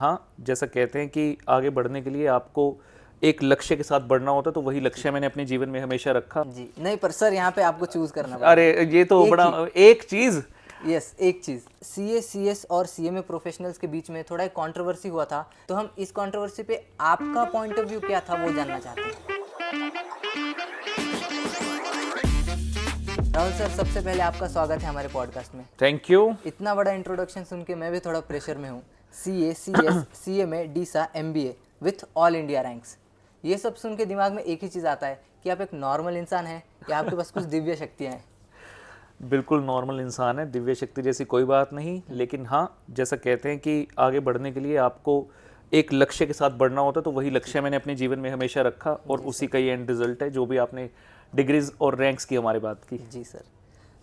हाँ, जैसा कहते हैं कि आगे बढ़ने के लिए आपको एक लक्ष्य के साथ बढ़ना होता है, तो वही लक्ष्य मैंने अपने जीवन में हमेशा रखा। जी नहीं, पर सर यहाँ पे आपको चूज करना पड़ा। अरे ये तो एक बड़ा एक चीज। यस, एक चीज, सीए, सीएस और सीएमए प्रोफेशनल्स के बीच में थोड़ा एक कंट्रोवर्सी हुआ था, तो हम इस कंट्रोवर्सी पे आपका पॉइंट ऑफ व्यू क्या था वो जानना चाहते हैं। राहुल सर, सबसे पहले आपका स्वागत है हमारे पॉडकास्ट में। Thank you. इतना बड़ा इंट्रोडक्शन सुन के मैं भी थोड़ा प्रेशर में हूँ। CA, CS, CMA, Deesa, MBA with all India ranks, ये सब सुन के दिमाग में एक ही चीज़ आता है कि आप एक नॉर्मल इंसान हैं या आपके पास कुछ दिव्य शक्तियाँ हैं। बिल्कुल नॉर्मल इंसान है, दिव्य शक्ति जैसी कोई बात नहीं, लेकिन हाँ, जैसा कहते हैं कि आगे बढ़ने के लिए आपको एक लक्ष्य के साथ बढ़ना होता है, तो वही लक्ष्य मैंने अपने जीवन में हमेशा रखा और उसी का ये एंड रिजल्ट है, जो भी आपने डिग्रीज और रैंक्स की हमारी बात की। जी सर।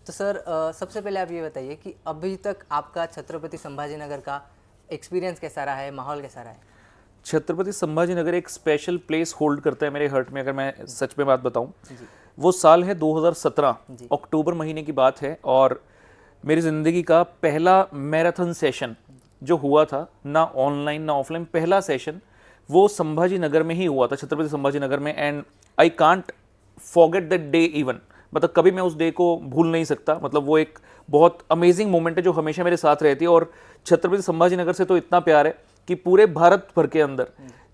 तो सर सबसे पहले आप ये बताइए कि अभी तक आपका छत्रपति संभाजीनगर का एक्सपीरियंस कैसा रहा है, माहौल कैसा रहा है? छत्रपति संभाजीनगर एक स्पेशल प्लेस होल्ड करता है मेरे हार्ट में। अगर मैं सच में बात बताऊं, वो साल है 2017, अक्टूबर महीने की बात है, और मेरी ज़िंदगी का पहला मैराथन सेशन जो हुआ था, ना ऑनलाइन ना ऑफलाइन, पहला सेशन वो संभाजीनगर में ही हुआ था, छत्रपति संभाजीनगर में। And I can't forget that day even, मतलब कभी मैं उस डे को भूल नहीं सकता। मतलब वो एक बहुत अमेजिंग मोमेंट है जो हमेशा मेरे साथ रहती है। और छत्रपति संभाजीनगर से तो इतना प्यार है कि पूरे भारत भर के अंदर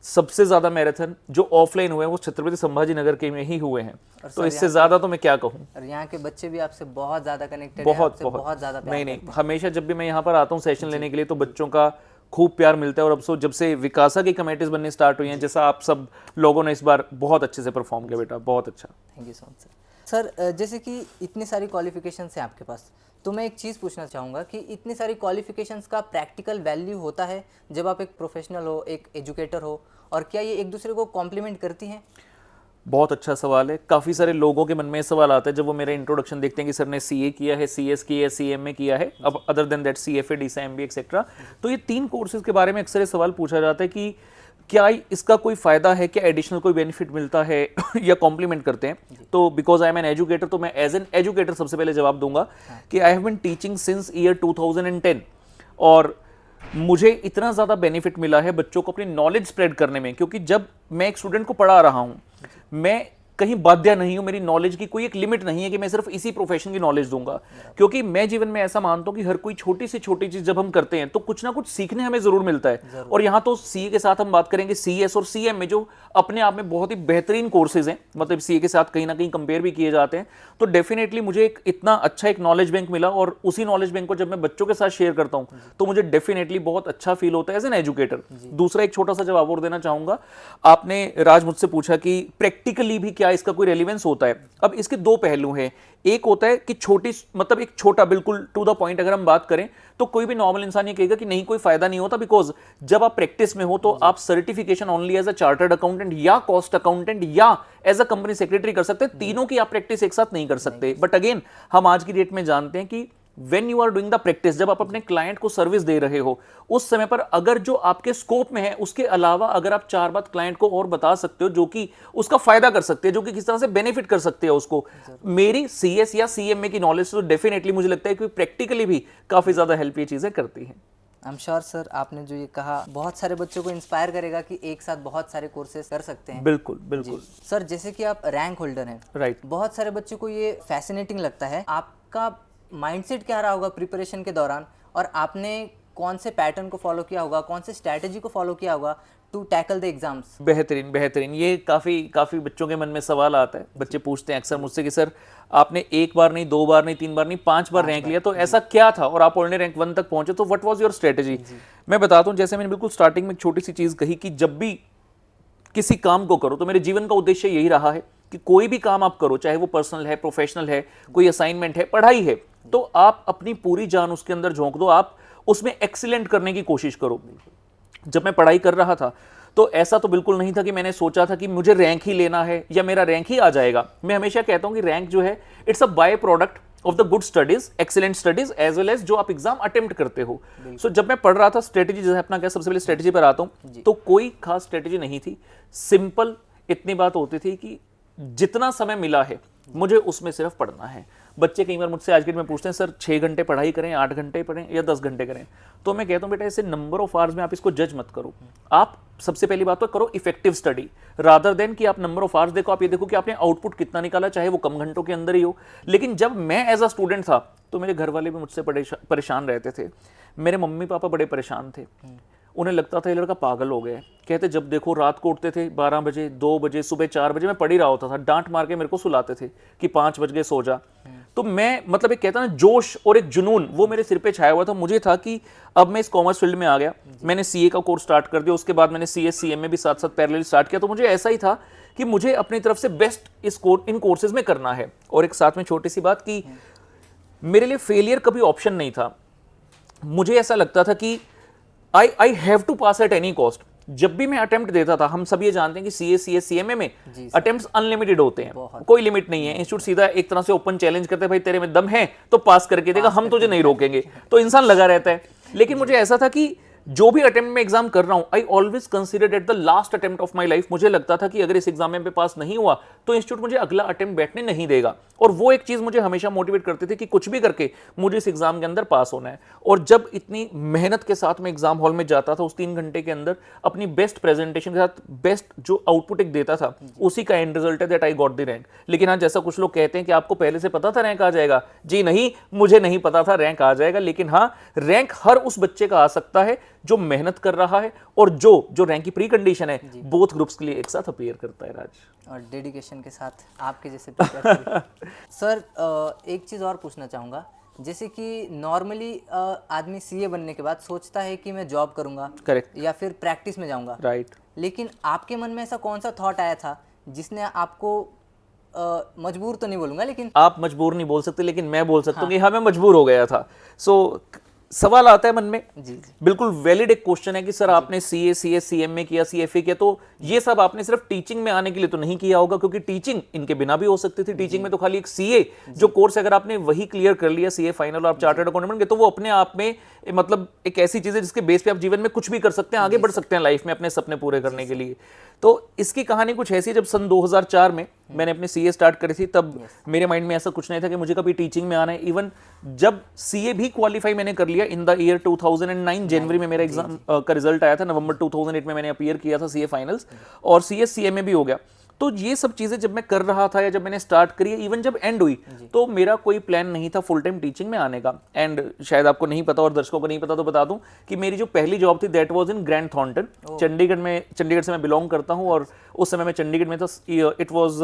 सबसे ज़्यादा मैराथन जो ऑफलाइन हुए हैं वो छत्रपति संभाजीनगर के में ही हुए हैं, तो इससे ज़्यादा तो मैं क्या कहूँ। और यहाँ के बच्चे भी आपसे बहुत ज़्यादा कनेक्टेड बहुत बहुत ज़्यादा प्यार नहीं, हमेशा जब भी मैं यहाँ पर आता हूँ सेशन लेने के लिए, तो बच्चों का खूब प्यार मिलता है। और अब सो जब से विकासा की कमेटीज बनने स्टार्ट हुई हैं, जैसा आप सब लोगों ने इस बार बहुत अच्छे से परफॉर्म किया बेटा, बहुत अच्छा। Thank you so much sir. Sir जैसे कि इतनी सारी क्वालिफिकेशंस हैं आपके पास, तो मैं एक चीज़ पूछना चाहूँगा कि इतनी सारी क्वालिफिकेशंस का प्रैक्टिकल वैल्यू होता है जब आप एक प्रोफेशनल हो, एक एजुकेटर हो, और क्या ये एक दूसरे को कॉम्प्लीमेंट करती हैं? बहुत अच्छा सवाल है। काफ़ी सारे लोगों के मन में सवाल आता है जब वो मेरा इंट्रोडक्शन देखते हैं कि सर ने सीए किया है, सीएस किया है, सीएमए किया है, अब other than that CFA, Deesa, MBA etcetera. तो ये 3 कोर्सेज के बारे में अक्सर ये सवाल पूछा जाता है कि क्या इसका कोई फ़ायदा है, क्या एडिशनल कोई बेनिफिट मिलता है या कॉम्प्लीमेंट करते हैं। तो because I am an educator, तो मैं एज एन एजुकेटर सबसे पहले जवाब दूंगा कि I have been teaching since year 2010, और मुझे इतना ज़्यादा बेनिफिट मिला है बच्चों को अपनी नॉलेज स्प्रेड करने में, क्योंकि जब मैं एक स्टूडेंट को पढ़ा रहा हूँ, मैं कहीं बाध्य नहीं हूं, मेरी नॉलेज की कोई एक लिमिट नहीं है कि मैं सिर्फ इसी प्रोफेशन की नॉलेज दूंगा। क्योंकि मैं जीवन में ऐसा मानता हूं कि हर कोई छोटी से छोटी चीज जब हम करते हैं तो कुछ ना कुछ सीखने हमें जरूर मिलता है। और यहाँ तो सीए के साथ हम बात करेंगे सीएस और सीएम में, जो अपने आप में बहुत ही बेहतरीन कोर्सेज हैं, मतलब सीए के साथ कहीं ना कहीं कंपेयर भी किए जाते हैं। तो डेफिनेटली मुझे एक इतना अच्छा एक नॉलेज बैंक मिला, और उसी नॉलेज बैंक को जब मैं बच्चों के साथ शेयर करता हूं तो मुझे डेफिनेटली बहुत अच्छा फील होता है एज एन एजुकेटर। दूसरा एक छोटा सा जवाब और देना चाहूंगा। आपने राज मुझसे पूछा कि प्रैक्टिकली भी क्या इसका कोई रेलिवेंस होता है। अब इसके 2 पहलू हैं। एक होता है कि छोटी, मतलब एक छोटा, बिल्कुल टू द पॉइंट अगर हम बात करें तो कोई भी नॉर्मल इंसान ये कहेगा कि नहीं कोई फायदा नहीं होता, बिकॉज जब आप प्रैक्टिस में हो तो आप certification only as a chartered accountant या कॉस्ट अकाउंटेंट या एज अ कंपनी सेक्रेटरी कर सकते हैं। तीनों की आप प्रैक्टिस एक साथ नहीं कर सकते। बट अगेन हम आज की डेट में जानते हैं कि when you are doing the practice, जब आप अपने क्लाइंट को सर्विस दे रहे हो, उस समय पर अगर जो आपके स्कोप में है उसके अलावा अगर आप 4 बात क्लाइंट को और बता सकते हो जो कि उसका फायदा कर सकते हैं, जो कि किस तरह से बेनिफिट कर सकते हैं उसको, मेरी सीएस या सीएमए की नॉलेज तो डेफिनेटली मुझे लगता है कि प्रैक्टिकली भी काफी ज्यादा हेल्प ये चीजें करती हैं। आई एम श्योर सर, आपने जो ये कहा बहुत सारे बच्चों को इंस्पायर करेगा कि एक साथ बहुत सारे कोर्सेज कर सकते हैं। बिल्कुल बिल्कुल सर, जैसे कि आप रैंक होल्डर हैं, राइट। बहुत सारे बच्चों को ये फैसिनेटिंग लगता है। आपका माइंडसेट क्या रहा होगा प्रिपरेशन के दौरान, और आपने कौन से पैटर्न को फॉलो किया होगा, कौन से स्ट्रैटेजी को फॉलो किया होगा टू टैकल द एग्जाम्स? बेहतरीन बेहतरीन, ये काफी बच्चों के मन में सवाल आता है। बच्चे पूछते हैं अक्सर मुझसे कि सर आपने 1 बार नहीं, 2 बार नहीं, 3 बार नहीं, 5 बार रैंक लिया, तो ऐसा क्या था और आप ऑलरेडी रैंक 1 तक पहुंचे, तो व्हाट वाज योर स्ट्रेटेजी? मैं बताता हूं, जैसे मैंने बिल्कुल स्टार्टिंग में एक छोटी सी चीज कही कि जब भी किसी काम को करो, तो मेरे जीवन का उद्देश्य यही रहा है कि कोई भी काम आप करो, चाहे वो पर्सनल है, प्रोफेशनल है, कोई असाइनमेंट है, पढ़ाई है, तो आप अपनी पूरी जान उसके अंदर झोंक दो, आप उसमें एक्सीलेंट करने की कोशिश करो। जब मैं पढ़ाई कर रहा था तो ऐसा तो बिल्कुल नहीं था कि मैंने सोचा था कि मुझे रैंक ही लेना है या मेरा रैंक ही आ जाएगा। मैं हमेशा कहता हूं कि रैंक जो है it's a by product of the good studies, excellent studies, as well as जो आप एग्जाम अटेम्प्ट करते हो। सो जब मैं पढ़ रहा था, स्ट्रेटेजी जैसे अपना क्या, सबसे पहले स्ट्रेटेजी पर आता हूं, तो कोई खास स्ट्रेटेजी नहीं थी। सिंपल इतनी बात होती थी कि जितना समय मिला है मुझे उसमें सिर्फ पढ़ना है। बच्चे कई बार मुझसे आज के डेट में पूछते हैं सर 6 घंटे पढ़ाई करें, 8 घंटे पढ़ें या 10 घंटे करें, तो मैं कहता हूँ बेटा ऐसे नंबर ऑफ आवर्स में आप इसको जज मत करो। आप सबसे पहली बात तो करो इफेक्टिव स्टडी रादर देन कि आप नंबर ऑफ आवर्स देखो। आप ये देखो कि आपने आउटपुट कितना निकाला, चाहे वो कम घंटों के अंदर ही हो। लेकिन जब मैं एज अ स्टूडेंट था तो मेरे घर वाले भी मुझसे परेशान रहते थे, मेरे मम्मी पापा बड़े परेशान थे, उन्हें लगता था ये लड़का पागल हो गया है। कहते जब देखो रात को उठते थे 12 बजे, 2 बजे, सुबह 4 बजे मैं पढ़ ही रहा होता था, डांट मार के मेरे को सुलाते थे कि 5 बज गए सो जा। तो मैं मतलब एक कहता ना जोश और एक जुनून वो मेरे सिर पे छाया हुआ था। मुझे था कि अब मैं इस कॉमर्स फील्ड में आ गया, मैंने सीए का कोर्स स्टार्ट कर दिया, उसके बाद मैंने सीएस सीएमए भी साथ साथ पैरेलल स्टार्ट किया। तो मुझे ऐसा ही था कि मुझे अपनी तरफ से बेस्ट इन कोर्सेज में करना है। और एक साथ में छोटी सी बात कि मेरे लिए फेलियर कभी ऑप्शन नहीं था। मुझे ऐसा लगता था कि I have to pass at any cost. जब भी मैं अटेम्प्ट देता था, हम सब ये जानते हैं कि सीए सीएस सीएमए में अटेम्प्ट्स अनलिमिटेड होते हैं, कोई लिमिट नहीं है। इंस्टीट्यूट सीधा एक तरह से ओपन चैलेंज करते हैं, भाई तेरे में दम है तो पास करके देगा, हम तुझे नहीं रोकेंगे। तो इंसान लगा रहता है। लेकिन मुझे ऐसा था कि जो भी अटेम्प्ट में एग्जाम कर रहा हूं, I always considered at the last attempt of my life. मुझे लगता था कि अगर इस एग्जाम में पास नहीं हुआ तो इंस्टीट्यूट मुझे अगला अटेम्प्ट बैठने नहीं देगा। और वो एक चीज मुझे हमेशा मोटिवेट करती थी कि कुछ भी करके मुझे इस एग्जाम के अंदर पास होना है। और जब इतनी मेहनत के साथ मैं एग्जाम हॉल में जाता था, उस 3 घंटे के अंदर अपनी बेस्ट प्रेजेंटेशन के साथ बेस्ट जो आउटपुट एक देता था, उसी का एंड रिजल्ट है that I got the rank. लेकिन हाँ, जैसा कुछ लोग कहते हैं कि आपको पहले से पता था रैंक आ जाएगा, जी नहीं, मुझे नहीं पता था रैंक आ जाएगा। लेकिन हाँ, रैंक हर उस बच्चे का आ सकता है जो मेहनत कर रहा है और जो रैंक की प्री कंडीशन है, बोथ ग्रुप्स के लिए एक साथ अपीयर करता है। राज और डेडिकेशन के साथ आपके जैसे प्रिपेयर सर एक चीज़ और पूछना चाहूँगा, जैसे कि नॉर्मली आदमी सीए बनने के बाद सोचता है कि मैं जॉब करूँगा, करेक्ट, या फिर प्रैक्टिस में जाऊँगा, राइट। लेकिन आपके मन में ऐसा कौन सा थॉट आया था जिसने आपको मजबूर तो नहीं बोलूँगा, लेकिन आप मजबूर नहीं बोल सकते, लेकिन मैं बोल सकता हूँ कि हाँ, मैं मजबूर हो गया था। सो सवाल आता है मन में, जी बिल्कुल वैलिड एक क्वेश्चन है कि सर आपने सीए सीएस सीएमए किया, सीएफए किया, तो ये सब आपने सिर्फ टीचिंग में आने के लिए तो नहीं किया होगा, क्योंकि टीचिंग इनके बिना भी हो सकती थी। टीचिंग में तो खाली एक सीए जो कोर्स अगर आपने वही क्लियर कर लिया, सीए फाइनल, आप चार्टर्ड अकाउंटेंट बन गए, तो वो अपने आप में मतलब एक ऐसी चीज है जिसके बेस पे आप जीवन में कुछ भी कर सकते हैं, आगे बढ़ सकते हैं लाइफ में अपने सपने पूरे करने के लिए। तो इसकी कहानी कुछ ऐसी है, जब सन 2004 में मैंने अपनी सीए स्टार्ट करी थी, तब मेरे माइंड में ऐसा कुछ नहीं था कि मुझे कभी टीचिंग में आना है। इवन जब सीए भी क्वालिफाई मैंने कर लिया इन द ईयर 2009, जनवरी में मेरा एग्जाम का रिजल्ट आया था, नवंबर 2008 में मैंने अपीयर किया था सीए फाइनल्स, और सीएस सीएमए भी हो गया। तो ये सब चीजें जब मैं कर रहा था या जब मैंने स्टार्ट करी, इवन जब एंड हुई, तो मेरा कोई प्लान नहीं था फुल टाइम टीचिंग में आने का। एंड शायद आपको नहीं पता और दर्शकों को नहीं पता तो बता दूं कि मेरी जो पहली जॉब थी that was in grand Thornton, Chandigarh में। चंडीगढ़ से मैं बिलोंग करता हूं और उस समय मैं चंडीगढ़ में था। इट वाज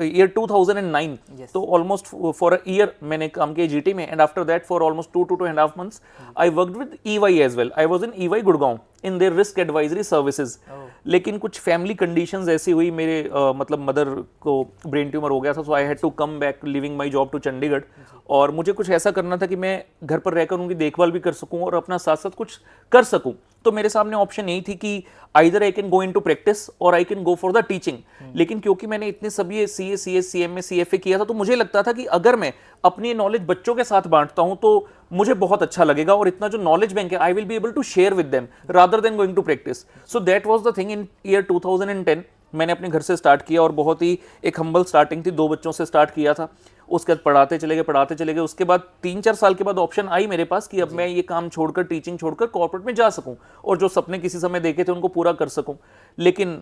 ईयर 2009, तो ऑलमोस्ट फॉर अ ईयर मैंने काम किया जीटी में, and after that for almost 2 to 2.5 months I worked with EY as well. I was in EY Gurgaon in their risk advisory services. लेकिन कुछ फैमिली कंडीशंस ऐसी हुई, मेरे मतलब मदर को ब्रेन ट्यूमर हो गया था, so I had to come back leaving my job to Chandigarh. और मुझे कुछ ऐसा करना था कि मैं घर पर रहकर उनकी देखभाल भी कर सकूं और अपना साथ साथ कुछ कर सकूं। तो मेरे सामने ऑप्शन यही थी कि either I can go into practice और I can go for the teaching. लेकिन क्योंकि मैंने इतने सभी सीए सीएस सीएमए सीएफए किया था, तो मुझे लगता था कि अगर मैं अपनी नॉलेज बच्चों के साथ बांटता हूं तो मुझे बहुत अच्छा लगेगा, और इतना जो नॉलेज बैंक है I will be able to share with them rather than going to practice. So that was the thing in year 2010। मैंने अपने घर से स्टार्ट किया और बहुत ही एक हम्बल स्टार्टिंग थी, 2 बच्चों से स्टार्ट किया था। उसके बाद पढ़ाते चले गए। उसके बाद 3-4 साल के बाद ऑप्शन आई मेरे पास कि अब मैं ये काम छोड़कर, टीचिंग छोड़कर कॉर्पोरेट में जा सकूं और जो सपने किसी समय देखे थे उनको पूरा कर सकूं। लेकिन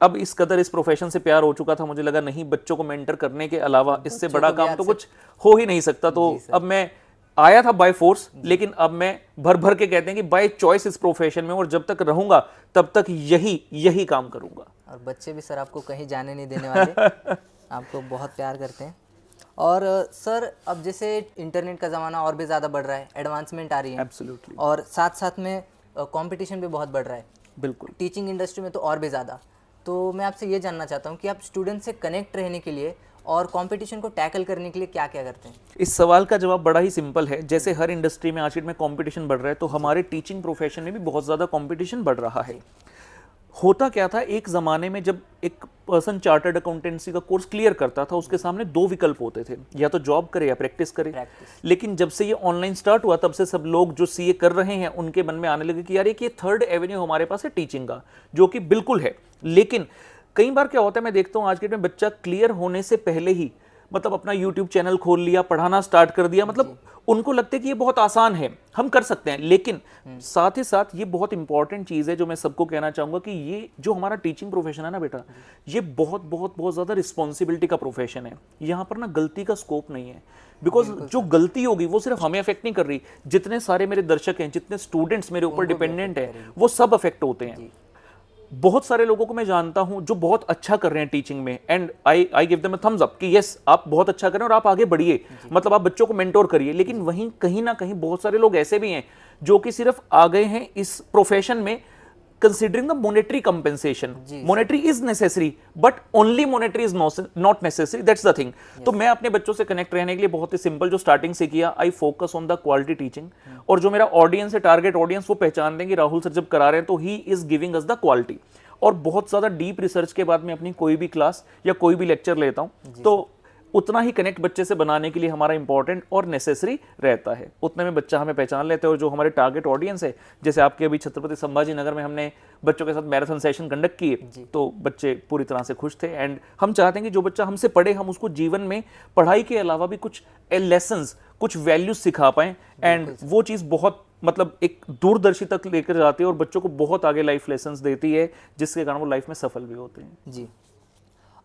अब इस कदर इस प्रोफेशन से प्यार हो चुका था, मुझे लगा नहीं, बच्चों को मेंटर करने के अलावा इससे बड़ा काम तो कुछ हो ही नहीं सकता। तो अब मैं आया था बाय फोर्स, लेकिन अब मैं भर भर के कहते हैं कि बाय चॉइस इस प्रोफेशन में, और जब तक रहूंगा तब तक यही काम करूंगा। और बच्चे भी सर आपको कहीं जाने नहीं देने वाले, आपको बहुत प्यार करते हैं। और सर अब जैसे इंटरनेट का ज़माना और भी ज़्यादा बढ़ रहा है, एडवांसमेंट आ रही है, एब्सोल्युटली, और साथ साथ में कंपटीशन भी बहुत बढ़ रहा है, बिल्कुल टीचिंग इंडस्ट्री में तो और भी ज़्यादा। तो मैं आपसे ये जानना चाहता हूँ कि आप स्टूडेंट से कनेक्ट रहने के लिए और कंपटीशन को टैकल करने के लिए क्या क्या करते हैं? इस सवाल का जवाब बड़ा ही सिंपल है। जैसे हर इंडस्ट्री में आज के डेट में कंपटीशन बढ़ रहा है, तो हमारे टीचिंग प्रोफेशन में भी बहुत ज़्यादा कंपटीशन बढ़ रहा है। होता क्या था, एक ज़माने में जब एक पर्सन चार्टर्ड अकाउंटेंसी का कोर्स क्लियर करता था, उसके सामने 2 विकल्प होते थे, या तो जॉब करे या प्रैक्टिस करे। लेकिन जब से ये ऑनलाइन स्टार्ट हुआ, तब से सब लोग जो सीए कर रहे हैं उनके मन में आने लगे कि यार ये थर्ड एवेन्यू हमारे पास है टीचिंग का, जो कि बिल्कुल है। लेकिन कई बार क्या होता है, मैं देखता हूँ आज के डेट में बच्चा क्लियर होने से पहले ही मतलब अपना यूट्यूब चैनल खोल लिया, पढ़ाना स्टार्ट कर दिया, मतलब उनको लगता है कि ये बहुत आसान है, हम कर सकते हैं। लेकिन साथ ही साथ ये बहुत इंपॉर्टेंट चीज़ है जो मैं सबको कहना चाहूँगा कि ये जो हमारा टीचिंग प्रोफेशन है ना बेटा, ये बहुत बहुत बहुत ज़्यादा रिस्पॉन्सिबिलिटी का प्रोफेशन है। यहाँ पर ना गलती का स्कोप नहीं है, बिकॉज जो गलती होगी वो सिर्फ हमें अफेक्ट नहीं कर रही, जितने सारे मेरे दर्शक हैं, जितने स्टूडेंट्स मेरे ऊपर डिपेंडेंट हैं, वो सब अफेक्ट होते हैं। बहुत सारे लोगों को मैं जानता हूं जो बहुत अच्छा कर रहे हैं टीचिंग में, and I give them a thumbs up कि यस आप बहुत अच्छा कर रहे हैं और आप आगे बढ़िए, मतलब आप बच्चों को मेंटोर करिए। लेकिन वहीं कहीं ना कहीं बहुत सारे लोग ऐसे भी हैं जो कि सिर्फ आ गए हैं इस प्रोफेशन में considering the monetary compensation. Monetary is necessary but only monetary is not necessary, that's the thing. तो मैं अपने बच्चों से कनेक्ट रहने के लिए बहुत ही सिंपल जो स्टार्टिंग से किया, I focus on the quality teaching. और जो मेरा ऑडियंस है, टारगेट ऑडियंस, वो पहचान देंगे राहुल सर जब करा रहे हैं तो he is giving us the quality. और बहुत ज़्यादा डीप रिसर्च के बाद मैं अपनी कोई भी क्लास या कोई भी लेक्चर लेता हूँ तो उतना ही कनेक्ट बच्चे से बनाने के लिए हमारा इंपॉर्टेंट और नेसेसरी रहता है, उतने में बच्चा हमें पहचान लेते हैं। और जो हमारे टारगेट ऑडियंस है, जैसे आपके अभी छत्रपति संभाजी नगर में हमने बच्चों के साथ मैराथन सेशन कंडक्ट किए तो बच्चे पूरी तरह से खुश थे। एंड हम चाहते हैं कि जो बच्चा हमसे पढ़े, हम उसको जीवन में पढ़ाई के अलावा भी कुछ लेसन्स, कुछ वैल्यूज सिखा पाएं। एंड वो चीज़ बहुत मतलब एक दूरदर्शी तक लेकर जाती है और बच्चों को बहुत आगे लाइफ लेसन्स देती है, जिसके कारण वो लाइफ में सफल भी होते हैं। जी।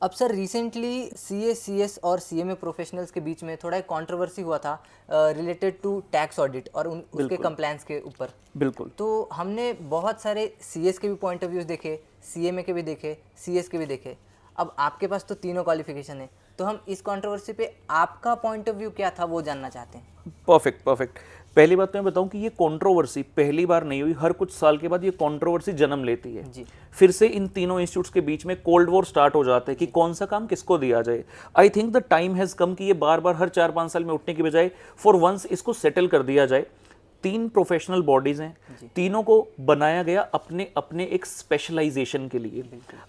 अब सर रिसेंटली सीए, सीएस और सीएमए प्रोफेशनल्स के बीच में थोड़ा एक कंट्रोवर्सी हुआ था रिलेटेड टू टैक्स ऑडिट और उसके कंप्लायंस के ऊपर। बिल्कुल। तो हमने बहुत सारे सीएस के भी पॉइंट ऑफ व्यूज देखे, सीएमए के भी देखे, सीएस के भी देखे। अब आपके पास तो तीनों क्वालिफिकेशन है, तो हम इस कंट्रोवर्सी पे आपका पॉइंट ऑफ व्यू क्या था वो जानना चाहते हैं। परफेक्ट। पहली बात तो मैं बताऊं कि ये कंट्रोवर्सी पहली बार नहीं हुई, हर कुछ साल के बाद ये कंट्रोवर्सी जन्म लेती है। फिर से इन तीनों इंस्टीट्यूट्स के बीच में कोल्ड वॉर स्टार्ट हो जाता है कि कौन सा काम किसको दिया जाए। I think the time has come कि ये बार बार हर 4-5 साल में उठने की बजाय फॉर वंस इसको सेटल कर दिया जाए। 3 प्रोफेशनल बॉडीज हैं, तीनों को बनाया गया अपने अपने एक स्पेशलाइजेशन के लिए।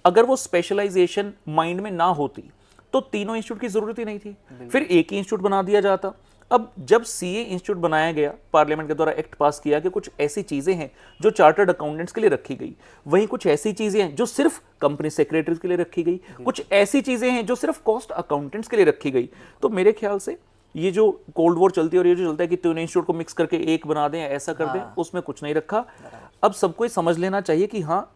अगर वो स्पेशलाइजेशन माइंड में ना होती तो तीनों इंस्टीट्यूट की जरूरत ही नहीं थी, फिर एक ही इंस्टीट्यूट बना दिया जाता। अब जब सीए इंस्टीट्यूट बनाया गया, पार्लियामेंट के द्वारा एक्ट पास किया कि कुछ ऐसी चीजें हैं जो चार्टर्ड अकाउंटेंट्स के लिए रखी गई, वहीं कुछ ऐसी चीजें हैं जो सिर्फ कंपनी सेक्रेटरीज के लिए रखी गई, कुछ ऐसी चीजें हैं जो सिर्फ कॉस्ट अकाउंटेंट्स के लिए रखी गई। तो मेरे ख्याल से ये जो कोल्ड वॉर चलती है और ये जो चलता है कि तीनों इंस्टीट्यूट को मिक्स करके एक बना दें, ऐसा कर दें, उसमें कुछ नहीं रखा। अब सबको समझ लेना चाहिए कि हाँ,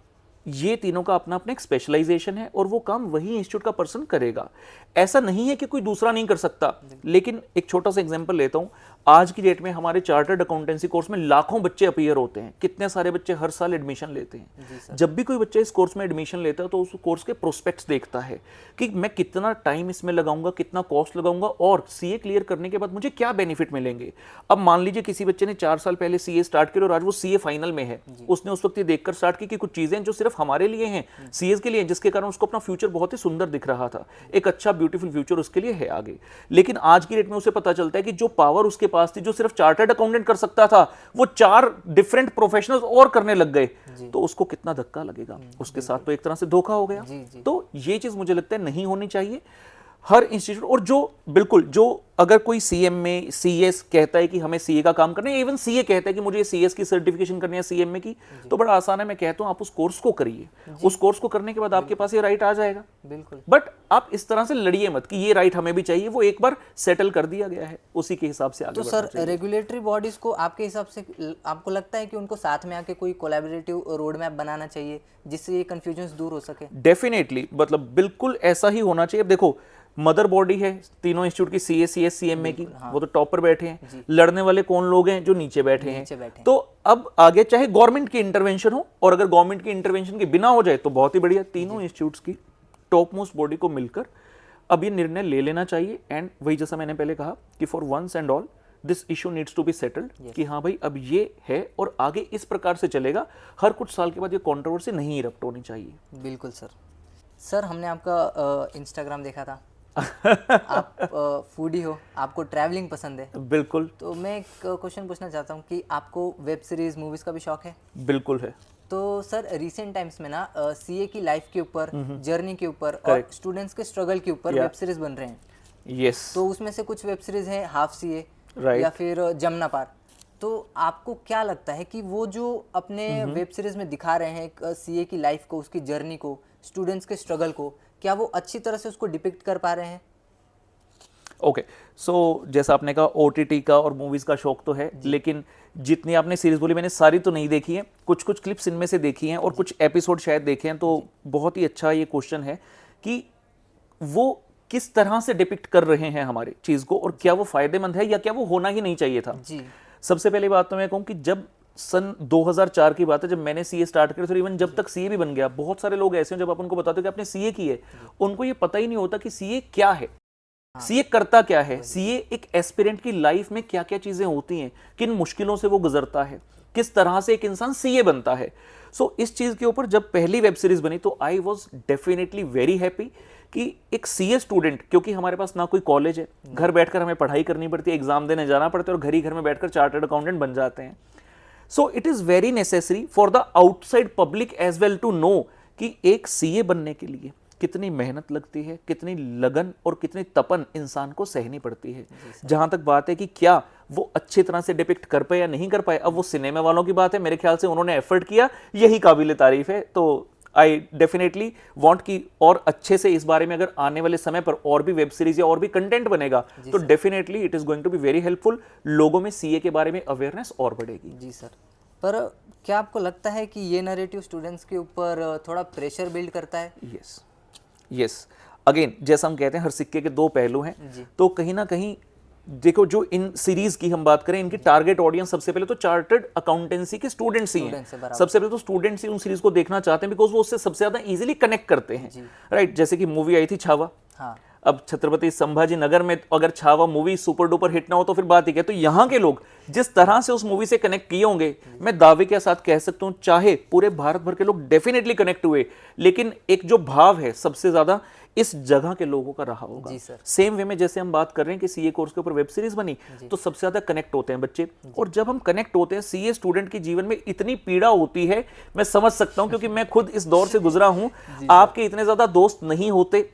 ये तीनों का अपना अपना एक स्पेशलाइजेशन है और वो काम वही इंस्टीट्यूट का पर्सन करेगा। ऐसा नहीं है कि कोई दूसरा नहीं कर सकता। लेकिन एक छोटा सा एग्जांपल लेता हूं, आज की डेट में हमारे चार्टर्ड अकाउंटेंसी कोर्स में लाखों बच्चे अपीयर होते हैं, कितने सारे बच्चे हर साल एडमिशन लेते हैं। जब भी कोई बच्चा इस कोर्स में एडमिशन लेता है तो उस कोर्स के प्रोस्पेक्ट्स देखता है कि मैं कितना टाइम इसमें लगाऊंगा, कितना कॉस्ट लगाऊंगा और सीए क्लियर करने के बाद मुझे क्या बेनिफिट मिलेंगे। अब मान लीजिए किसी बच्चे ने 4 साल पहले सीए स्टार्ट किया और आज वो सीए फाइनल में है, उसने उस वक्त ये देखकर स्टार्ट की कि कुछ चीजें जो सिर्फ हमारे लिए हैं, सीएस के लिए, जिसके कारण उसको अपना फ्यूचर बहुत ही सुंदर दिख रहा था, एक अच्छा ब्यूटीफुल फ्यूचर उसके लिए है आगे। लेकिन आज की डेट में उसे पता चलता है कि जो पावर उसके पास थी, जो सिर्फ चार्टर्ड अकाउंटेंट कर सकता था, वो 4 डिफरेंट प्रोफेशनल्स और करने लग गए, तो उसको कितना धक्का लगेगा। उसके साथ तो एक तरह से धोखा हो गया। तो ये चीज मुझे लगता है नहीं होनी चाहिए हर इंस्टीट्यूट। और जो बिल्कुल जो अगर कोई सीएम में सीएस कहता है कि हमें सीए का काम करना है, इवन सीए कहता है कि मुझे सीएस की सर्टिफिकेशन करनी है सीएम में की, तो बड़ा आसान है। मैं कहता हूं आप उस कोर्स को करिए, उस कोर्स को करने के बाद आपके पास ये राइट आ जाएगा। बिल्कुल। बट आप इस तरह से लड़िए मत कि ये राइट हमें भी चाहिए, वो एक बार सेटल कर दिया गया है, उसी के हिसाब से आगे। तो सर रेगुलेटरी बॉडीज को आपके हिसाब से आपको लगता है कि उनको साथ में आके कोई कोलैबोरेटिव रोड मैप बनाना चाहिए जिससे ये कंफ्यूजन्स दूर हो सके? डेफिनेटली, मतलब बिल्कुल ऐसा ही होना चाहिए। देखो, मदर बॉडी है तीनों इंस्टीट्यूट की, सीए, सीएस, सीएमए की, वो तो टॉप पर बैठे हैं। लड़ने वाले कौन लोग हैं? जो नीचे बैठे हैं। तो अब आगे चाहे गवर्नमेंट की इंटरवेंशन हो, और अगर गवर्नमेंट की इंटरवेंशन के बिना हो जाए तो बहुत ही बढ़िया। तीनों इंस्टीट्यूट्स की टॉप मोस्ट बॉडी को मिलकर अब ये निर्णय ले लेना चाहिए। एंड वही जैसा मैंने पहले कहा कि for once and all this issue needs to be settled कि हाँ भाई अब ये है और आगे इस प्रकार से चलेगा। हर कुछ साल के बाद ये कंट्रोवर्सी नहीं इरप्ट होनी चाहिए। बिल्कुल सर हमने आपका इंस्टाग्राम देखा था। आप फूडी हो, आपको ट्रैवलिंग पसंद है। बिल्कुल। तो मैं एक क्वेश्चन पूछना चाहता हूँ कि आपको वेब सीरीज, मूवीज का भी शौक है? बिल्कुल है। तो सर रिसेंट टाइम्स में ना सीए की लाइफ के ऊपर, जर्नी के ऊपर और स्टूडेंट्स के स्ट्रगल के ऊपर वेब सीरीज बन रहे हैं। यस। तो उसमें से कुछ वेब सीरीज है हाफ सीए या फिर जमुना पार। तो आपको क्या लगता है कि वो जो अपने वेब सीरीज में दिखा रहे हैं सीए की लाइफ को, उसकी जर्नी को, स्टूडेंट्स के स्ट्रगल को, क्या वो अच्छी तरह से उसको डिपिक्ट कर पा रहे हैं? ओके, सो जैसा आपने कहा OTT का और मूवीज़ का शौक तो है, लेकिन जितनी आपने सीरीज बोली मैंने सारी तो नहीं देखी है, कुछ कुछ क्लिप्स इनमें से देखी हैं और कुछ एपिसोड शायद देखे हैं। तो बहुत ही अच्छा ये क्वेश्चन है कि वो किस तरह से डिपिक्ट कर रहे हैं हमारी चीज़ को, और क्या वो फायदेमंद है या क्या वो होना ही नहीं चाहिए था। जी सबसे पहली बात तो मैं कहूँ कि जब सन 2004 की बात है, जब मैंने सीए स्टार्ट किया, तो इवन जब तक सीए भी बन गया, बहुत सारे लोग ऐसे हैं जब आप उनको बताते हो कि आपने सीए की है, उनको ये पता ही नहीं होता कि सीए क्या है, सीए करता क्या है, सीए एक एस्पिरेंट की लाइफ में क्या क्या चीजें होती हैं, किन मुश्किलों से वो गुजरता है, किस तरह से एक इंसान सीए बनता है। सो इस चीज के ऊपर जब पहली वेब सीरीज बनी तो I was definitely very happy कि एक सीए स्टूडेंट, क्योंकि हमारे पास ना कोई कॉलेज है, घर बैठकर हमें पढ़ाई करनी पड़ती है, एग्जाम देने जाना पड़ता है और घर ही घर में बैठकर चार्टर्ड अकाउंटेंट बन जाते हैं। So it is very necessary for the outside public as well to know कि एक सीए बनने के लिए कितनी मेहनत लगती है, कितनी लगन और कितनी तपन इंसान को सहनी पड़ती है। जहां तक बात है कि क्या वो अच्छी तरह से डिपिक्ट कर पाए या नहीं कर पाए, अब वो सिनेमा वालों की बात है, मेरे ख्याल से उन्होंने एफर्ट किया, यही काबिल तारीफ है। तो आई डेफिनेटली वांट कि और अच्छे से इस बारे में अगर आने वाले समय पर और भी वेब सीरीज या और भी कंटेंट बनेगा तो definitely it is going to be very helpful, लोगों में सीए के बारे में अवेयरनेस और बढ़ेगी। जी सर, पर क्या आपको लगता है कि ये नैरेटिव स्टूडेंट्स के ऊपर थोड़ा प्रेशर बिल्ड करता है? यस यस, अगेन जैसा हम कहते हैं हर सिक्के के दो पहलू हैं, तो कहीं ना कहीं देखो जो इन सीरीज की हम बात करें, इनकी टारगेट ऑडियंस सबसे पहले तो चार्टर्ड अकाउंटेंसी के स्टूडेंट्स ही हैं। सबसे पहले तो स्टूडेंट्स ही उन सीरीज को देखना चाहते हैं बिकॉज वो उससे सबसे ज्यादा इजीली कनेक्ट करते हैं, राइट। जैसे कि मूवी आई थी छावा, अब छत्रपति संभाजी नगर में अगर Chhaava movie super duper hit ना हो तो फिर बात ही क्या। तो यहाँ के लोग जिस तरह से उस मूवी से कनेक्ट किए होंगे, मैं दावे के साथ कह सकता हूँ चाहे पूरे भारत भर के लोग डेफिनेटली कनेक्ट हुए, लेकिन एक जो भाव है सबसे ज्यादा इस जगह के लोगों का रहा होगा। सेम वे में जैसे हम बात कर रहे हैं कि सीए कोर्स के ऊपर वेब सीरीज बनी तो सबसे ज्यादा कनेक्ट होते हैं बच्चे, और जब हम कनेक्ट होते हैं सीए स्टूडेंट की जीवन में इतनी पीड़ा होती है, मैं समझ सकता हूं क्योंकि मैं खुद इस दौर से गुजरा हूं। आपके इतने ज्यादा दोस्त नहीं होते,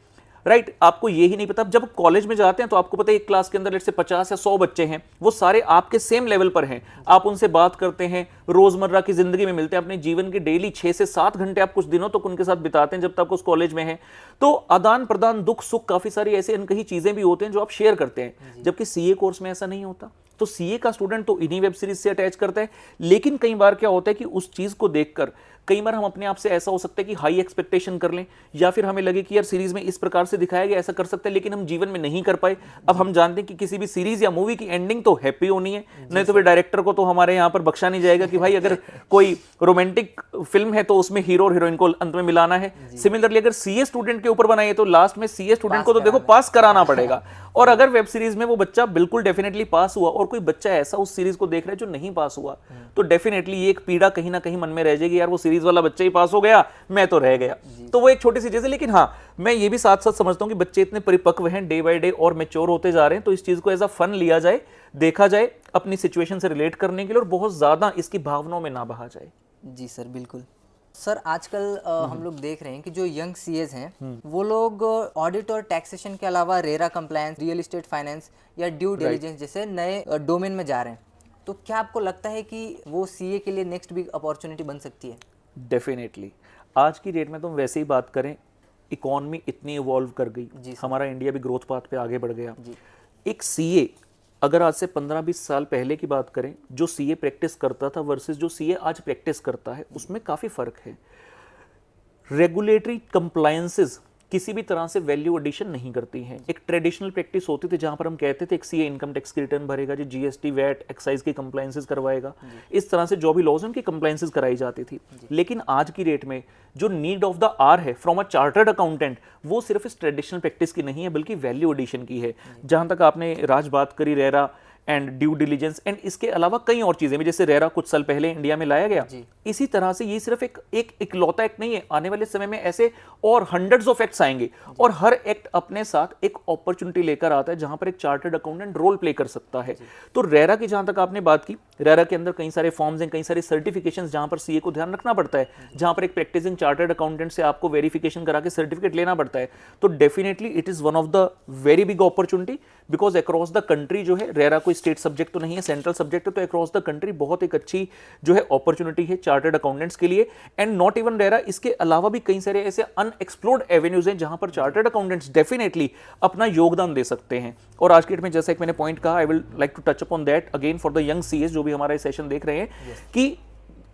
राइट, आपको ये ही नहीं पता। जब कॉलेज में जाते हैं तो आपको पता है एक क्लास के अंदर से 50 या 100 बच्चे हैं, वो सारे आपके सेम लेवल पर हैं, आप उनसे बात करते हैं, रोजमर्रा की जिंदगी में मिलते हैं, अपने जीवन के डेली 6 से 7 घंटे आप कुछ दिनों तक उनके साथ बिताते हैं जब तक उस कॉलेज में है। तो आदान प्रदान, दुख सुख, काफी सारी ऐसी अनकही चीजें भी होते हैं जो आप शेयर करते हैं, जबकि सीए कोर्स में ऐसा नहीं होता। तो सीए का स्टूडेंट तो इन्हीं वेब सीरीज से अटैच करता है, लेकिन कई बार क्या होता है कि उस चीज को देखकर कई बार हम अपने आप से ऐसा हो सकता है कि हाई एक्सपेक्टेशन कर लें, या फिर हमें लगे कि यार सीरीज में इस प्रकार से दिखाया गया, ऐसा कर सकते हैं, लेकिन हम जीवन में नहीं कर पाए। अब हम जानते हैं कि किसी भी सीरीज या मूवी की एंडिंग तो हैप्पी होनी है, नहीं तो फिर डायरेक्टर को तो हमारे यहाँ पर बख्शा नहीं जाएगा कि भाई अगर कोई रोमांटिक फिल्म है तो उसमें हीरो और हीरोइन को अंत में मिलाना है। सिमिलरली अगर सीए स्टूडेंट के ऊपर बनाई है तो लास्ट में सीए स्टूडेंट को तो देखो पास कराना पड़ेगा, और अगर वेब सीरीज में वो बच्चा बिल्कुल डेफिनेटली पास हुआ और कोई बच्चा ऐसा उस सीरीज को देख रहा है जो नहीं पास हुआ, तो डेफिनेटली ये एक पीड़ा कहीं ना कहीं मन में रह जाएगी, यार वो सीरीज वाला बच्चा ही पास हो गया, मैं तो रह गया। तो वो एक छोटी सी चीज है, लेकिन हाँ मैं ये भी साथ साथ समझता हूँ कि बच्चे इतने परिपक्व हैं, डे बाय डे और मैच्योर होते जा रहे हैं, तो इस चीज को एज अ फन लिया जाए, देखा जाए, अपनी सिचुएशन से रिलेट करने के लिए, और बहुत ज्यादा इसकी भावनाओं में ना बहा जाए। जी सर, बिल्कुल। सर आजकल हम लोग देख रहे हैं कि जो यंग सीएस हैं वो लोग ऑडिट और टैक्सेशन के अलावा RERA compliance, real estate finance या ड्यू डिलिजेंस जैसे नए डोमेन में जा रहे हैं, तो क्या आपको लगता है कि वो सीए के लिए नेक्स्ट बिग अपॉर्चुनिटी बन सकती है? डेफिनेटली। आज की डेट में तुम वैसे ही बात करें, इकोनॉमी इतनी इवॉल्व कर गई, हमारा इंडिया भी ग्रोथ पाथ पे आगे बढ़ गया। एक सीए अगर आज से 15-20 साल पहले की बात करें, जो सीए प्रैक्टिस करता था वर्सेस जो सीए आज प्रैक्टिस करता है, उसमें काफ़ी फ़र्क है। रेगुलेटरी कंप्लायंसेस किसी भी तरह से वैल्यू एडिशन नहीं करती हैं। एक ट्रेडिशनल प्रैक्टिस होती थी जहां पर हम कहते थे एक सीए इनकम टैक्स की रिटर्न भरेगा जी, जीएसटी, वैट, एक्साइज की कंप्लायंसेस करवाएगा, इस तरह से जो भी लॉज उनकी कंप्लायंसेस कराई जाती थी। लेकिन आज की डेट में जो नीड ऑफ द आर है फ्रॉम अ चार्टर्ड अकाउंटेंट, वो सिर्फ इस ट्रेडिशनल प्रैक्टिस की नहीं है बल्कि वैल्यू एडिशन की है। जहां तक आपने राज बात करी RERA and due diligence and इसके अलावा कई और चीजें भी, जैसे रेरा कुछ साल पहले इंडिया में लाया गया, इसी तरह से ये सिर्फ एक इकलौता एक्ट नहीं है, आने वाले समय में ऐसे और हंड्रेड्स ऑफ एक्ट्स आएंगे, और हर एक्ट अपने साथ एक अपॉर्चुनिटी लेकर आता है जहां पर एक चार्टर्ड अकाउंटेंट रोल प्ले कर सकता है। तो रेरा की जहां तक आपने बात की, रेरा के अंदर कई सारे फॉर्म्स हैं, कई सारे सर्टिफिकेशंस जहां पर सीए को ध्यान रखना पड़ता है, जहां पर एक प्रैक्टिसिंग चार्टर्ड अकाउंटेंट से आपको वेरिफिकेशन करा के सर्टिफिकेट लेना पड़ता है। तो definitely it is one of the very big opportunity, because across the country जो है रेरा को कोई स्टेट सब्जेक्ट तो नहीं है, सेंट्रल सब्जेक्ट है, तो अक्रॉस द कंट्री बहुत एक अच्छी जो है अपॉर्चुनिटी है चार्टर्ड अकाउंटेंट्स के लिए। एंड नॉट इवन रेरा, इसके अलावा भी कई सारे ऐसे अनएक्सप्लोर्ड एवेन्यूज हैं जहां पर चार्टर्ड अकाउंटेंट्स डेफिनेटली अपना योगदान दे सकते हैं। और आज के डेट में जैसा एक मैंने पॉइंट कहा, I will like to touch upon that again for the young CS जो भी हमारा सेशन देख रहे हैं, कि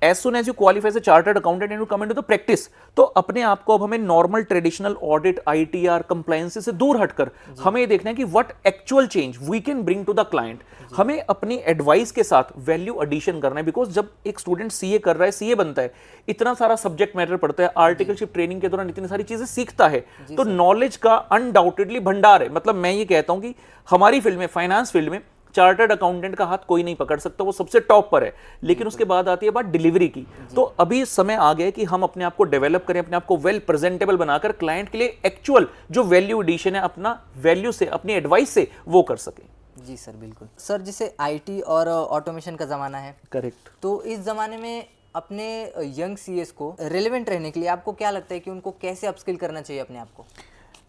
as soon as you qualify as a chartered accountant and you come into the practice, तो अपने आप को अब हमें normal traditional audit, ITR, compliance से दूर हटकर हमें ये देखना है कि what actual change we can bring to the client. हमें अपनी एडवाइस के साथ वैल्यू एडिशन करना है, बिकॉज जब एक स्टूडेंट सीए कर रहा है, सीए बनता है, इतना सारा सब्जेक्ट मैटर पढ़ता है, आर्टिकलशिप ट्रेनिंग के दौरान इतनी सारी चीजें सीखता है, तो नॉलेज का अनडाउटेडली भंडार है। मतलब मैं ये कहता हूं कि हमारी फील्ड में, फाइनेंस फील्ड में, चार्टर्ड अकाउंटेंट का हाथ कोई नहीं पकड़ सकता, वो सबसे टॉप पर है। लेकिन उसके बाद आती है बात डिलीवरी की। तो अभी समय आ गया कि हम अपने आप को डेवलप करें, अपने आप को वेल प्रेजेंटेबल बनाकर क्लाइंट के लिए एक्चुअल जो वैल्यू एडिशन है अपना वैल्यू से, अपनी एडवाइस से वो कर सकें। जी सर, बिल्कुल सर। जैसे आईटी और ऑटोमेशन का ज़माना है, करेक्ट, तो इस ज़माने में अपने यंग सीएस को रेलेवेंट रहने के लिए आपको क्या लगता है कि उनको कैसे अपस्किल करना चाहिए अपने आप को?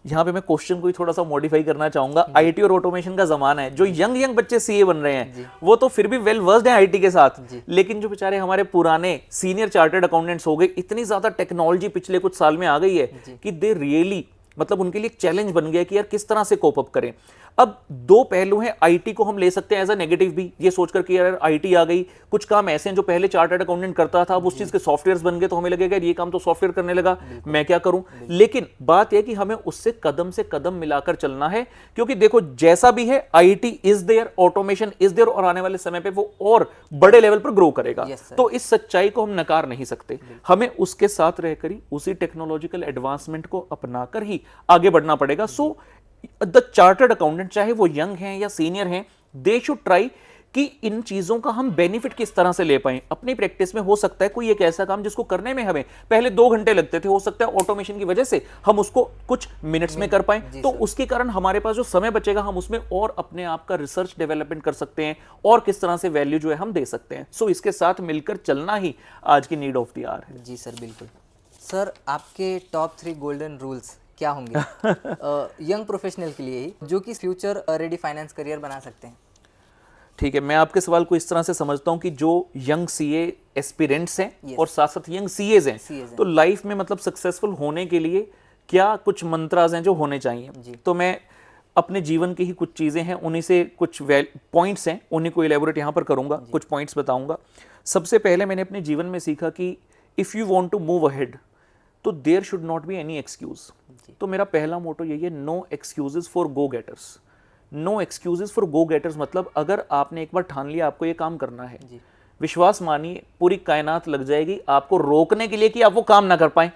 यहाँ पे मैं क्वेश्चन को ही थोड़ा सा मॉडिफाई करना चाहूंगा। आईटी और ऑटोमेशन का जमाना है, जो यंग बच्चे सीए बन रहे हैं वो तो फिर भी वेल वर्स्ड हैं आईटी के साथ, लेकिन जो बेचारे हमारे पुराने सीनियर चार्टर्ड अकाउंटेंट्स हो गए, इतनी ज्यादा टेक्नोलॉजी पिछले कुछ साल में आ गई है कि दे रियली, मतलब उनके लिए चैलेंज बन गया कि यार किस तरह से कोप अप करें। अब दो पहलू हैं, आईटी को हम ले सकते हैं एज अ नेगेटिव भी, ये सोचकर कि यार आईटी आ गई, कुछ काम ऐसे हैं जो पहले चार्टर्ड अकाउंटेंट करता था, अब उस चीज के सॉफ्टवेयर्स बन गए, तो हमें लगेगा ये काम तो सॉफ्टवेयर करने लगा, मैं क्या करूं। लेकिन बात यह कि हमें उससे कदम से कदम मिलाकर चलना है, क्योंकि देखो जैसा भी है IT is there, automation is there, और आने वाले समय पे वो और बड़े लेवल पर ग्रो करेगा। तो इस सच्चाई को हम नकार नहीं सकते, हमें उसके साथ रहकर ही, उसी टेक्नोलॉजिकल एडवांसमेंट को अपनाकर ही आगे बढ़ना पड़ेगा। सो द चार्टर्ड अकाउंटेंट, चाहे वो यंग हैं या सीनियर हैं, दे शुड ट्राई कि इन चीजों का हम बेनिफिट किस तरह से ले पाएं अपनी प्रैक्टिस में। हो सकता है कोई एक ऐसा काम जिसको करने में हमें पहले 2 घंटे लगते थे, हो सकता है ऑटोमेशन की वजह से हम उसको कुछ मिनट्स में कर पाएं, तो उसके कारण हमारे पास जो समय बचेगा हम उसमें और अपने आप का रिसर्च डेवलपमेंट कर सकते हैं और किस तरह से वैल्यू जो है हम दे सकते हैं। सो इसके साथ मिलकर चलना ही आज की नीड ऑफ द आवर है। जी सर, बिल्कुल। सर, आपके टॉप 3 गोल्डन रूल्स क्या होंगे यंग प्रोफेशनल के लिए ही, जो कि फ्यूचर रेडी फाइनेंस करियर बना सकते हैं? ठीक है, मैं आपके सवाल को इस तरह से समझता हूं कि जो यंग सीए एस्पिरेंट्स हैं और साथ साथ यंग सीएज हैं, तो लाइफ में मतलब सक्सेसफुल होने के लिए क्या कुछ मंत्राज हैं जो होने चाहिए। तो मैं अपने जीवन की ही कुछ चीजें हैं, उन्हीं से कुछ पॉइंट्स हैं, उन्हीं को इलेबोरेट यहां पर करूंगा, कुछ पॉइंट्स बताऊंगा। सबसे पहले मैंने अपने जीवन में सीखा कि if you want to move ahead, तो there should not be any excuse. तो मेरा पहला मोटो यही है, no excuses for go getters. No excuses for go getters मतलब अगर आपने एक बार ठान लिया आपको ये काम करना है, विश्वास मानिए पूरी कायनात लग जाएगी आपको रोकने के लिए कि आप वो काम ना कर पाए,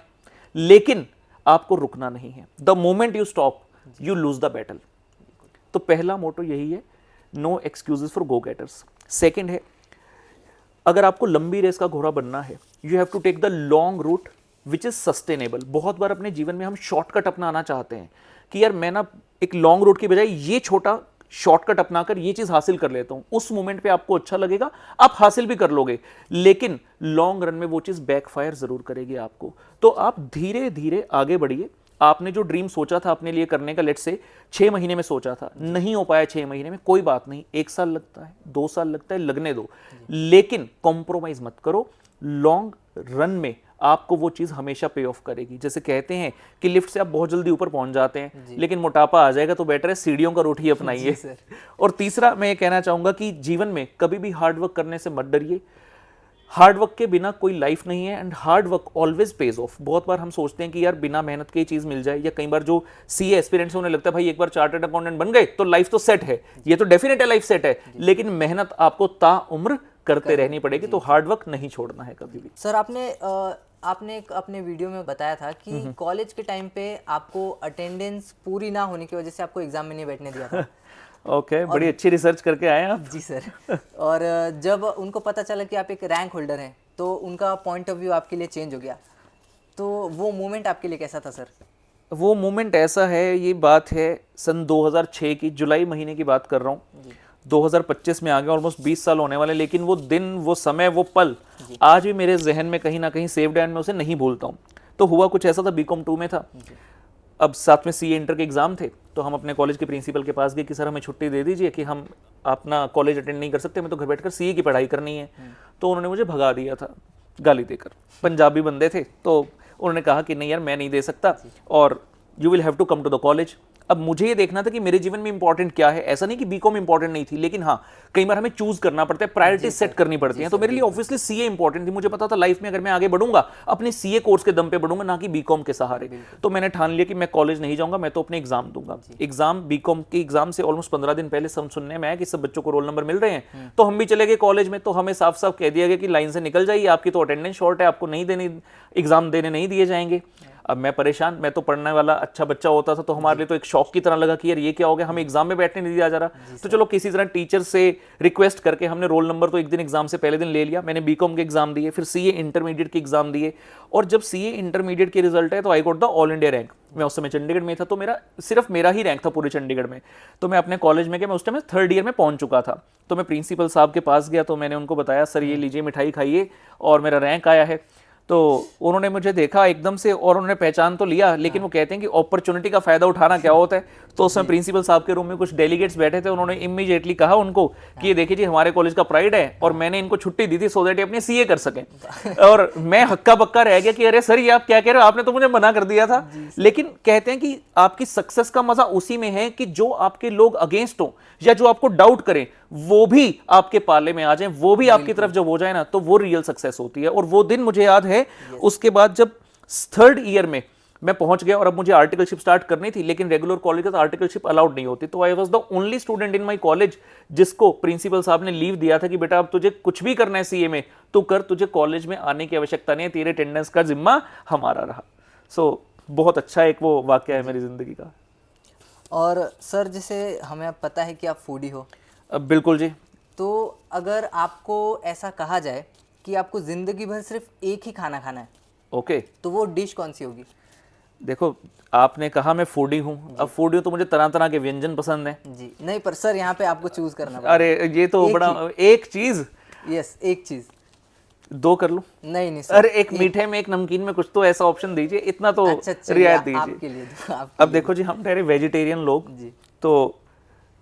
लेकिन आपको रुकना नहीं है। The moment you stop you lose the battle. तो पहला मोटो यही है, no excuses for go getters. Second है, अगर आपको लंबी रेस का घोड़ा बनना है, you have to take the long route which is sustainable. बहुत बार अपने जीवन में हम शॉर्टकट अपनाना चाहते हैं कि यार मैं ना एक लॉन्ग रूट की बजाय ये छोटा शॉर्टकट अपनाकर ये चीज हासिल कर लेता हूं। उस मोमेंट पे आपको अच्छा लगेगा, आप हासिल भी कर लोगे, लेकिन लॉन्ग रन में वो चीज बैकफायर जरूर करेगी आपको। तो आप धीरे धीरे आगे बढ़िए। आपने जो ड्रीम सोचा था अपने लिए करने का, लेट्स से 6 महीने में सोचा था, नहीं हो पाया 6 महीने में, कोई बात नहीं, 1 साल लगता है, 2 साल लगता है, लगने दो, लेकिन कॉम्प्रोमाइज मत करो। लॉन्ग रन में आपको वो चीज हमेशा पे ऑफ करेगी। जैसे कहते हैं कि लिफ्ट से आप बहुत जल्दी ऊपर पहुंच जाते हैं, लेकिन मोटापा आ जाएगा तो बेटर है सीढ़ियों का रूट ही अपनाइए। और तीसरा मैं ये कहना चाहूंगा कि जीवन में कभी भी हार्डवर्क करने से मत डरिए। हार्डवर्क के बिना कोई लाइफ नहीं है, and hard work always page of. बहुत बार हम सोचते हैं कि यार बिना मेहनत के चीज मिल जाए, या कई बार जो सीए एस्पिरेंट्स उन्हें लगता है भाई एक बार चार्टर्ड अकाउंटेंट बन गए तो लाइफ तो सेट है। ये तो डेफिनेट है, लाइफ सेट है, लेकिन मेहनत आपको ताउम्र करते रहनी पड़ेगी। तो हार्डवर्क नहीं छोड़ना है कभी भी। सर, आपने एक अपने वीडियो में बताया था कि कॉलेज के टाइम पे आपको अटेंडेंस पूरी ना होने की वजह से आपको एग्जाम में नहीं बैठने दिया था। ओके, बड़ी अच्छी रिसर्च करके आए आप। जी सर। और जब उनको पता चला कि आप एक रैंक होल्डर हैं, तो उनका पॉइंट ऑफ व्यू आपके लिए चेंज हो गया। तो वो मोमेंट आपके लिए कैसा था सर? वो मोमेंट ऐसा है, ये बात है सन 2006 की, जुलाई महीने की बात कर रहा हूँ। 2025 में आ गया, ऑलमोस्ट 20 साल होने वाले, लेकिन वो दिन, वो समय, वो पल आज भी मेरे जहन में कहीं ना कहीं सेव्ड है, मैं उसे नहीं भूलता हूँ। तो हुआ कुछ ऐसा था, बीकॉम 2 में था, अब साथ में सीए इंटर के एग्जाम थे, तो हम अपने कॉलेज के प्रिंसिपल के पास गए कि सर हमें छुट्टी दे दीजिए कि हम अपना कॉलेज अटेंड नहीं कर सकते, हमें तो घर बैठकर सीए की पढ़ाई करनी है। तो उन्होंने मुझे भगा दिया था गाली देकर। पंजाबी बंदे थे तो उन्होंने कहा कि नहीं यार मैं नहीं दे सकता और you will have to come to the college. अब मुझे ये देखना था कि मेरे जीवन में इंपॉर्टेंट क्या है। ऐसा नहीं कि बीकॉम इंपॉर्टेंट नहीं थी, लेकिन हाँ कई बार हमें चूज करना पड़ता है, प्रायोरिटीज सेट करनी पड़ती है। तो मेरे लिए ऑब्वियसली सीए इंपॉर्टेंट थी। मुझे पता था लाइफ में अगर मैं आगे बढ़ूंगा अपने सीए कोर्स के दम पे बढ़ूंगा, ना कि बीकॉम के सहारे। तो मैंने ठान लिया कि मैं कॉलेज नहीं जाऊंगा, मैं तो अपने एग्जाम दूंगा। एग्जाम बीकॉम के एग्जाम से ऑलमोस्ट 15 दिन पहले सुनने में आया कि सब बच्चों को रोल नंबर मिल रहे हैं, तो हम भी चले गए कॉलेज में। तो हमें साफ साफ कह दिया गया कि लाइन से निकल जाइए, आपकी तो अटेंडेंस शॉर्ट है, आपको नहीं देने, एग्जाम देने नहीं दिए जाएंगे। अब मैं परेशान, मैं तो पढ़ने वाला अच्छा बच्चा होता था, तो हमारे लिए तो एक शौक की तरह लगा कि यार ये क्या हो गया, हमें एग्जाम में बैठने नहीं दिया जा रहा। तो चलो किसी तरह टीचर से रिक्वेस्ट करके हमने रोल नंबर तो एक दिन एग्जाम से पहले दिन ले लिया। मैंने बीकॉम के एग्जाम दिए, फिर सीए इंटरमीडिएट के एग्जाम दिए, और जब सीए इंटरमीडिएट के रिजल्ट है तो I got the all India rank. मैं उस समय चंडीगढ़ में था, तो मेरा ही रैंक था पूरे चंडीगढ़ में। तो मैं अपने कॉलेज में गया, मैं उस टाइम 3rd ईयर में पहुंच चुका था। तो मैं प्रिंसिपल साहब के पास गया, तो मैंने उनको बताया सर ये लीजिए मिठाई खाइए और मेरा रैंक आया है। तो उन्होंने मुझे देखा एकदम से और उन्होंने पहचान तो लिया, लेकिन वो कहते हैं कि अपॉर्चुनिटी का फायदा उठाना क्या होता है। तो उसमें प्रिंसिपल साहब के रूम में कुछ डेलीगेट्स बैठे थे, उन्होंने इमीडिएटली कहा उनको कि ये देखिए जी हमारे कॉलेज का प्राइड है, और मैंने इनको छुट्टी दी थी सो दैट ये अपने सीए कर सकें। और मैं हक्का बक्का रह गया कि अरे सर ये आप क्या कह रहे हो, आपने तो मुझे मना कर दिया था। लेकिन कहते हैं कि आपकी सक्सेस का मजा उसी में है कि जो आपके लोग अगेंस्ट हो या जो आपको डाउट करें वो भी आपके पाले में आ जाए, वो भी आपकी तरफ जब हो जाए ना, तो वो रियल सक्सेस होती है। और वो दिन मुझे याद है। उसके बाद जब 3rd ईयर में मैं पहुंच गया और अब मुझे आर्टिकलशिप स्टार्ट करनी थी, लेकिन रेगुलर कॉलेज का आर्टिकलशिप अलाउड नहीं होती। तो I was the only student in my college जिसको प्रिंसिपल साहब ने लीव दिया था कि बेटा अब तुझे कुछ भी करना है सीए में तो कर, तुझे कॉलेज में आने की आवश्यकता नहीं है, तेरे अटेंडेंस का जिम्मा हमारा रहा। सो बहुत अच्छा एक वो वाकया है मेरी जिंदगी का। और सर जैसे हमें अब पता है कि आप फूडी हो, बिल्कुल जी। तो अगर आपको ऐसा कहा जाए कि आपको जिंदगी भर सिर्फ एक ही खाना खाना है, ओके तो वो डिश कौन सी होगी? देखो आपने कहा मैं फूडी हूँ, अब फूडी हूँ तो मुझे तरह तरह के व्यंजन पसंद हैं। जी नहीं, पर सर यहाँ पे आपको चूज करना पड़ेगा। अरे ये तो बड़ा एक चीज, यस एक चीज। 2 कर लूं? नहीं सर, अरे एक मीठे में एक नमकीन में कुछ तो ऐसा ऑप्शन दीजिए, इतना तो रियायत दीजिए। आपके लिए अब देखो जी हम ठहरे वेजिटेरियन लोग जी। तो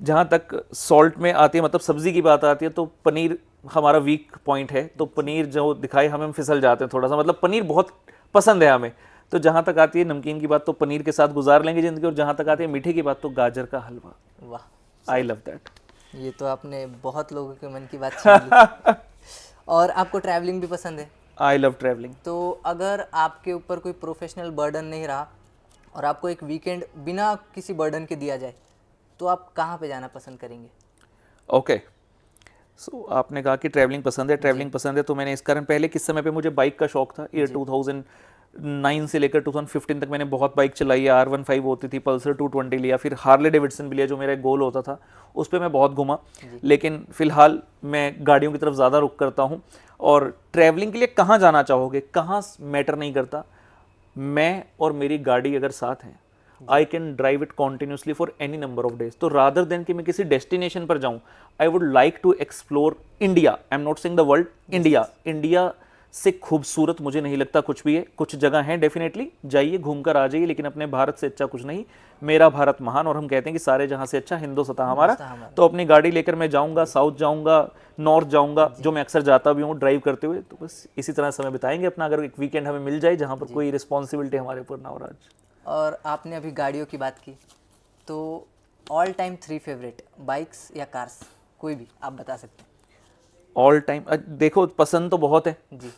जहाँ तक सॉल्ट में आती है, मतलब सब्जी की बात आती है, तो पनीर हमारा वीक पॉइंट है। तो पनीर जो दिखाए हम फिसल जाते हैं थोड़ा सा, मतलब पनीर बहुत पसंद है हमें। तो जहाँ तक आती है नमकीन की बात तो पनीर के साथ गुजार लेंगे जिंदगी, और जहाँ तक आती है मीठे की बात तो गाजर का हलवा। वाह, आई लव दैट। ये तो आपने बहुत लोगों के मन की बात छीन ली। और आपको ट्रैवलिंग भी पसंद है? I love travelling. तो अगर आपके ऊपर कोई प्रोफेशनल बर्डन नहीं रहा और आपको एक वीकेंड बिना किसी बर्डन के दिया जाए, तो आप कहाँ पे जाना पसंद करेंगे? ओके सो आपने कहा कि ट्रैवलिंग पसंद है, ट्रैवलिंग पसंद है, तो मैंने इस कारण पहले किस समय पे मुझे बाइक का शौक था। ईयर 2009 से लेकर 2015 तक मैंने बहुत बाइक चलाई है। R15 होती थी, पल्सर 220 लिया, फिर हार्ले डेविडसन भी लिया जो मेरा एक गोल होता था, उस पर मैं बहुत घुमा। लेकिन फिलहाल मैं गाड़ियों की तरफ ज़्यादा रुख करता हूँ। और ट्रैवलिंग के लिए कहाँ जाना चाहोगे, कहाँ मैटर नहीं करता, मैं और मेरी गाड़ी अगर साथ हैं I can drive it continuously for any number of days. तो रादर देन कि मैं किसी डेस्टिनेशन पर जाऊं, I would like to explore India. I am not saying the world, India. India से खूबसूरत मुझे नहीं लगता कुछ भी है। कुछ जगह हैं डेफिनेटली, जाइए घूम कर आ जाइए, लेकिन अपने भारत से अच्छा कुछ नहीं। मेरा भारत महान, और हम कहते हैं कि सारे जहां से अच्छा हिंदुस्तान हमारा। तो अपनी गाड़ी लेकर मैं जाऊंगा, साउथ जाऊंगा, नॉर्थ जाऊंगा, जो मैं अक्सर जाता भी हूँ ड्राइव करते हुए। तो बस इसी तरह समय बिताएंगे अपना, अगर एक वीकेंड हमें मिल जाए जहाँ पर कोई रिस्पॉन्सिबिलिटी हमारे ऊपर ना हो। राज, और आपने अभी गाड़ियों की बात की, तो ऑल टाइम 3 फेवरेट बाइक्स या कार्स, कोई भी आप बता सकते हैं? ऑल टाइम देखो पसंद तो बहुत है जी।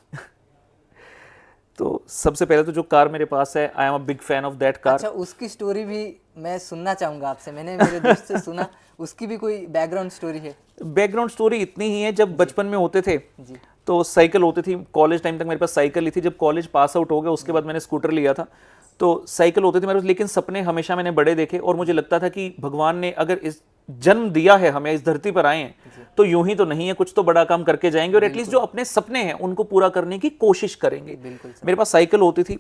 तो सबसे पहले तो जो कार मेरे पास है, I am a big fan of that car. अच्छा, उसकी स्टोरी भी मैं सुनना चाहूँगा आपसे। मैंने मेरे दोस्त से सुना, उसकी भी कोई बैकग्राउंड स्टोरी है? बैकग्राउंड स्टोरी इतनी ही है, जब बचपन में होते थे जी। तो साइकिल होती थी। कॉलेज टाइम तक मेरे पास साइकिल ही थी। जब कॉलेज पास आउट हो गया उसके बाद मैंने स्कूटर लिया था। तो साइकिल होती थी मेरे पास, लेकिन सपने हमेशा मैंने बड़े देखे, और मुझे लगता था कि भगवान ने अगर इस जन्म दिया है, हमें इस धरती पर आए हैं, तो यूं ही तो नहीं है, कुछ तो बड़ा काम करके जाएंगे, और एटलीस्ट जो अपने सपने हैं उनको पूरा करने की कोशिश करेंगे। मेरे पास साइकिल होती थी।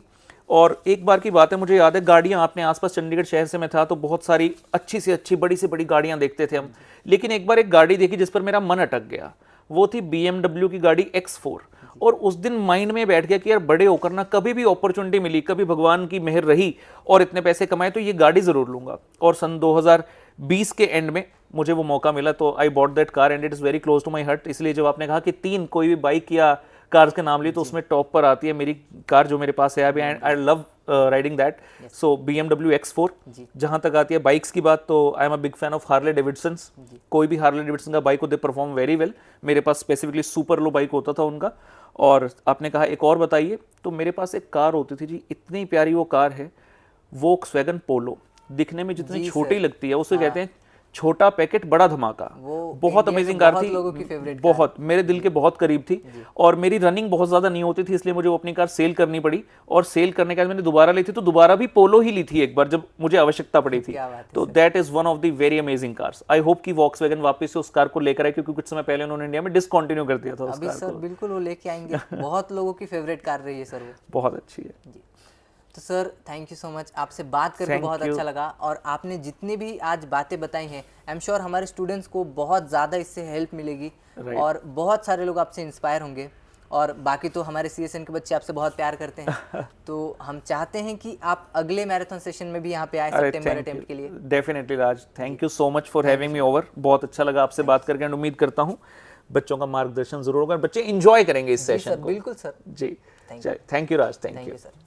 और एक बार की बात है, मुझे याद है, गाड़ियां अपने आसपास चंडीगढ़ शहर से मैं था तो बहुत सारी अच्छी से अच्छी बड़ी से बड़ी गाड़ियां देखते थे हम। लेकिन एक बार एक गाड़ी देखी जिस पर मेरा मन अटक गया। वो थी BMW की गाड़ी X4। और उस दिन माइंड में बैठ गया कि यार बड़े होकर ना कभी भी अपॉर्चुनिटी मिली, कभी भगवान की मेहर रही और इतने पैसे कमाए तो ये गाड़ी जरूर लूंगा। और सन 2020 के एंड में मुझे वो मौका मिला तो I bought that car and it is very close to my heart. इसलिए जब आपने कहा कि 3 कोई भी बाइक या कार्स के नाम लिए तो उसमें टॉप पर आती है मेरी कार जो मेरे पास है अभी, and I love riding that. So BMW X4। जहां तक आती है बाइक्स की बात तो I am a big fan of Harley Davidson. कोई भी हार्ले डेविडसन का बाइक हो दे परफॉर्म वेरी वेल। मेरे पास स्पेसिफिकली सुपर लो बाइक होता था उनका। और आपने कहा एक और बताइए, तो मेरे पास एक कार होती थी जी, इतनी प्यारी वो कार है, वोक्सवैगन पोलो। दिखने में जितनी छोटी लगती है उसे कहते हैं छोटा पैकेट बड़ा धमाका। वो बहुत अमेजिंग कार थी, लोगों की फेवरेट बहुत मेरे दिल के बहुत करीब थी। और मेरी रनिंग बहुत ज्यादा नहीं होती थी, इसलिए मुझे वो अपनी कार सेल करनी पड़ी। और सेल करने के बाद मैंने दोबारा ली थी तो दोबारा भी पोलो ही ली थी एक बार जब मुझे आवश्यकता पड़ी थी। तो that is one of the very amazing cars. I hope कि वॉक्सवैगन वापस से उस कार को लेकर आए, क्योंकि कुछ समय पहले उन्होंने इंडिया में डिसकंटिन्यू कर दिया था उस अभी कार सर को। बिल्कुल वो लेके आएंगे। बहुत लोगों की फेवरेट कार रही है सर वो। बहुत अच्छी है जी। तो sir thank you so much, आपसे बात करके बहुत अच्छा लगा। और आपने जितनी भी आज बातें बताई हैं आई एम श्योर हमारे स्टूडेंट्स को बहुत ज़्यादा इससे हेल्प मिलेगी और बहुत सारे लोग आपसे इंस्पायर होंगे। और बाकी तो हमारे CSN के बच्चे आपसे बहुत प्यार करते हैं तो हम चाहते हैं कि आप अगले मैराथन सेशन में भी यहाँ पे आए सितंबर अटेम्प्ट के लिए। Definitely Raj, thank you so much for having me over. बहुत अच्छा लगा आपसे बात करके एंड उम्मीद करता हूँ बच्चों का मार्गदर्शन जरूर होगा, बच्चे एंजॉय करेंगे इस सेशन को। बिल्कुल sir ji, thank you Raj, thank you sir.